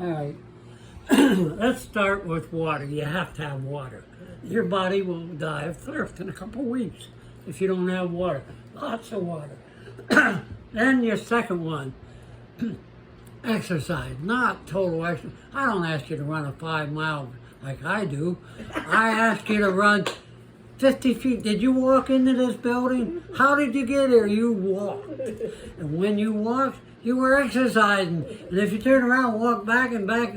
All right. Let's start with water. You have to have water. Your body will die of thirst in a couple weeks if you don't have water. Lots of water. Then your second one, exercise, not total exercise. I don't ask you to run a 5 mile like I do. I ask you to run 50 feet. Did you walk into this building? How did you get here? You walked. And when you walked, you were exercising. And if you turn around, walk back and back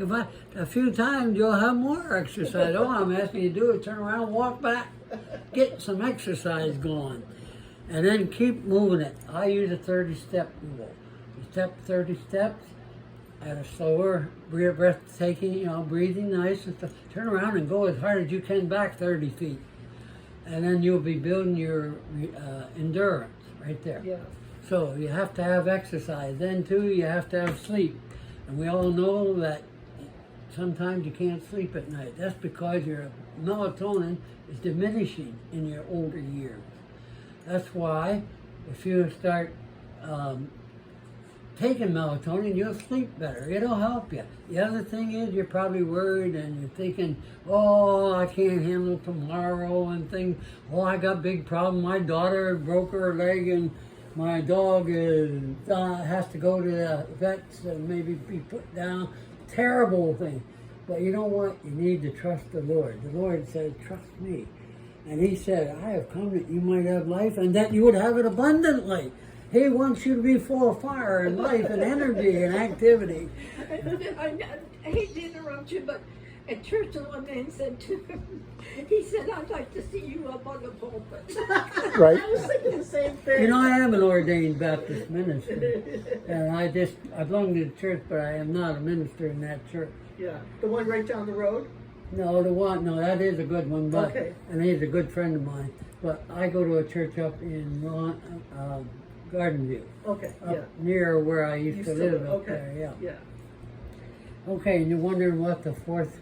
a few times, you'll have more exercise. All I'm asking you to do is turn around, walk back, get some exercise going. And then keep moving it. I use a 30-step rule. You step 30 steps at a slower, breathtaking, breathing nice and stuff. Turn around and go as hard as you can back 30 feet. And then you'll be building your endurance right there. Yeah. So you have to have exercise. Then too, you have to have sleep. And we all know that sometimes you can't sleep at night. That's because your melatonin is diminishing in your older years. That's why if you start taking melatonin, you'll sleep better. It'll help you. The other thing is you're probably worried and you're thinking, oh, I can't handle tomorrow and things. Oh, I got big problem. My daughter broke her leg and my dog has to go to the vets and maybe be put down. Terrible thing. But you know what? You need to trust the Lord. The Lord said, trust me. And he said, I have come that you might have life and that you would have it abundantly. He wants you to be full of fire and life and energy and activity. I hate to interrupt you, but at church, the one man said to him, he said, I'd like to see you up on the pulpit. Right. I was thinking the same thing. You know, I am an ordained Baptist minister. And I belong to the church, but I am not a minister in that church. Yeah, the one right down the road? No, that is a good one, but, Okay. And he's a good friend of mine. But I go to a church up in Garden View. Okay, Up yeah. near where I used to live up okay. there, yeah. Yeah. Okay, and you're wondering what the fourth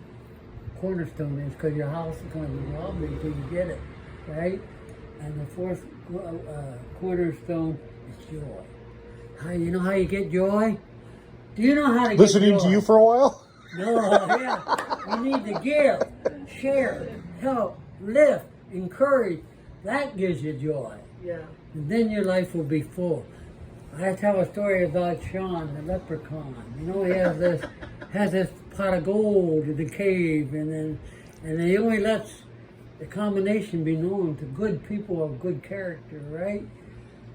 cornerstone is because your house is going to be wobbly until you get it, right? And the fourth cornerstone is joy. You know how you get joy? Do you know how to Listening get joy? to you for a while? No, yeah. You need to give, share, help, lift, encourage. That gives you joy. Yeah. And then your life will be full. I tell a story about Sean, the leprechaun. You know, he has this pot of gold in the cave, and he only lets the combination be known to good people of good character, right?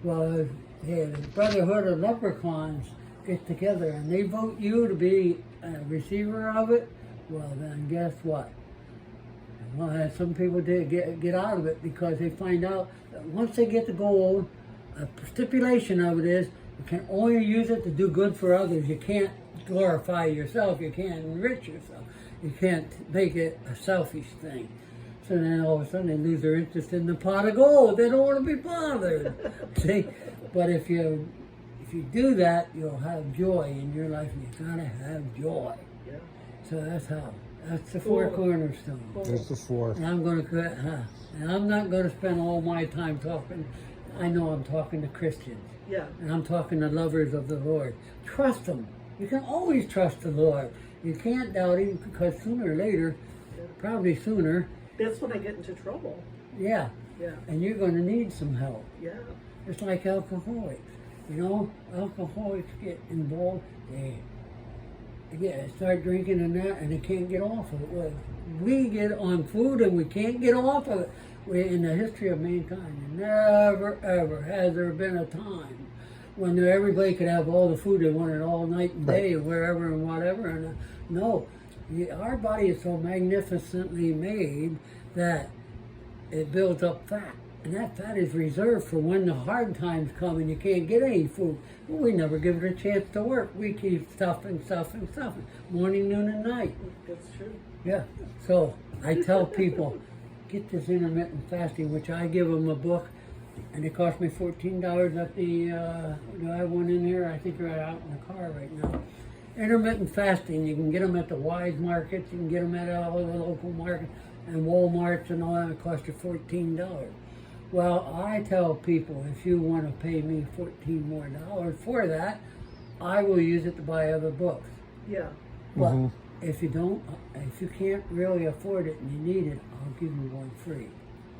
Well, the Brotherhood of Leprechauns get together and they vote you to be a receiver of it. Well, then guess what? Well, some people did get out of it because they find out that once they get the gold, a stipulation of it is you can only use it to do good for others. You can't glorify yourself. You can't enrich yourself. You can't make it a selfish thing. So then all of a sudden they lose their interest in the pot of gold. They don't want to be bothered. See? But if you do that, you'll have joy in your life, and you gotta have joy. Yeah. So that's the four cornerstones. There's the fourth. And I'm not gonna spend all my time talking. I know I'm talking to Christians. Yeah. And I'm talking to lovers of the Lord. Trust Him. You can always trust the Lord. You can't doubt Him because sooner or later, probably sooner. That's when I get into trouble. Yeah. Yeah. And you're gonna need some help. Yeah. It's like alcoholics. You know, alcoholics get involved, they start drinking and that, and they can't get off of it. Well, we get on food and we can't get off of it. In the history of mankind, never ever has there been a time when everybody could have all the food they wanted all night and day, and wherever and whatever. And no, our body is so magnificently made that it builds up fat. And that fat is reserved for when the hard times come and you can't get any food. Well, we never give it a chance to work. We keep stuffing, morning, noon, and night. That's true. Yeah. So I tell people, get this intermittent fasting, which I give them a book, and it cost me $14 at the, do I have one in here? I think they're out in the car right now. Intermittent fasting, you can get them at the Wise markets, you can get them at all the local markets, and Walmarts and all that, it costs you $14. Well, I tell people, if you want to pay me $14 more for that, I will use it to buy other books. Yeah. But Mhm. if you don't, if you can't really afford it and you need it, I'll give you one free.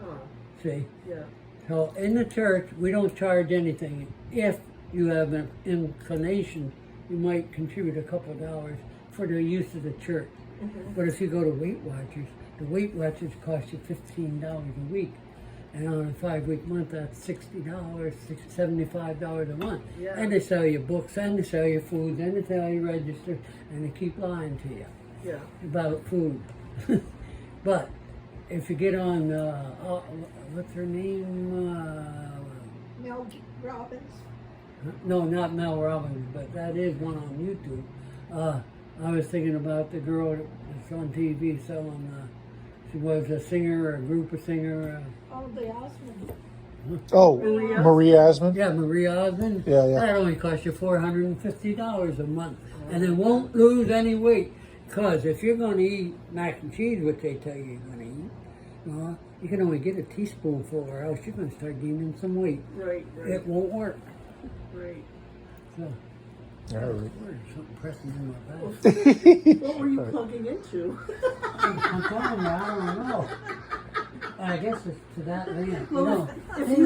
Oh, See? yeah. So in the church, we don't charge anything. If you have an inclination, you might contribute a couple of dollars for the use of the church. But if you go to Weight Watchers, the Weight Watchers cost you $15 a week. And on a 5-week month, that's $60, $75 a month. Yeah. And they sell you books, and they sell you food, and they tell you register, and they keep lying to you Yeah. about food. But if you get on, what's her name? Mel Robbins. No, not Mel Robbins, but that is one on YouTube. I was thinking about the girl that's on TV selling, she was a singer, a group of singer. Oh, the Osmond. Oh, Maria? Marie Osmond? Yeah, Marie Osmond. Yeah, yeah. That only costs you $450 a month. And it won't lose any weight. Because if you're going to eat mac and cheese, which they tell you you're going to eat, you can only get a teaspoonful or else you're going to start gaining some weight. Right, right, It won't work. right. So, All right. there's something pressing in my back. What were you plugging into? I'm telling you, I don't know. I guess it's to that lamp. Well, No. if you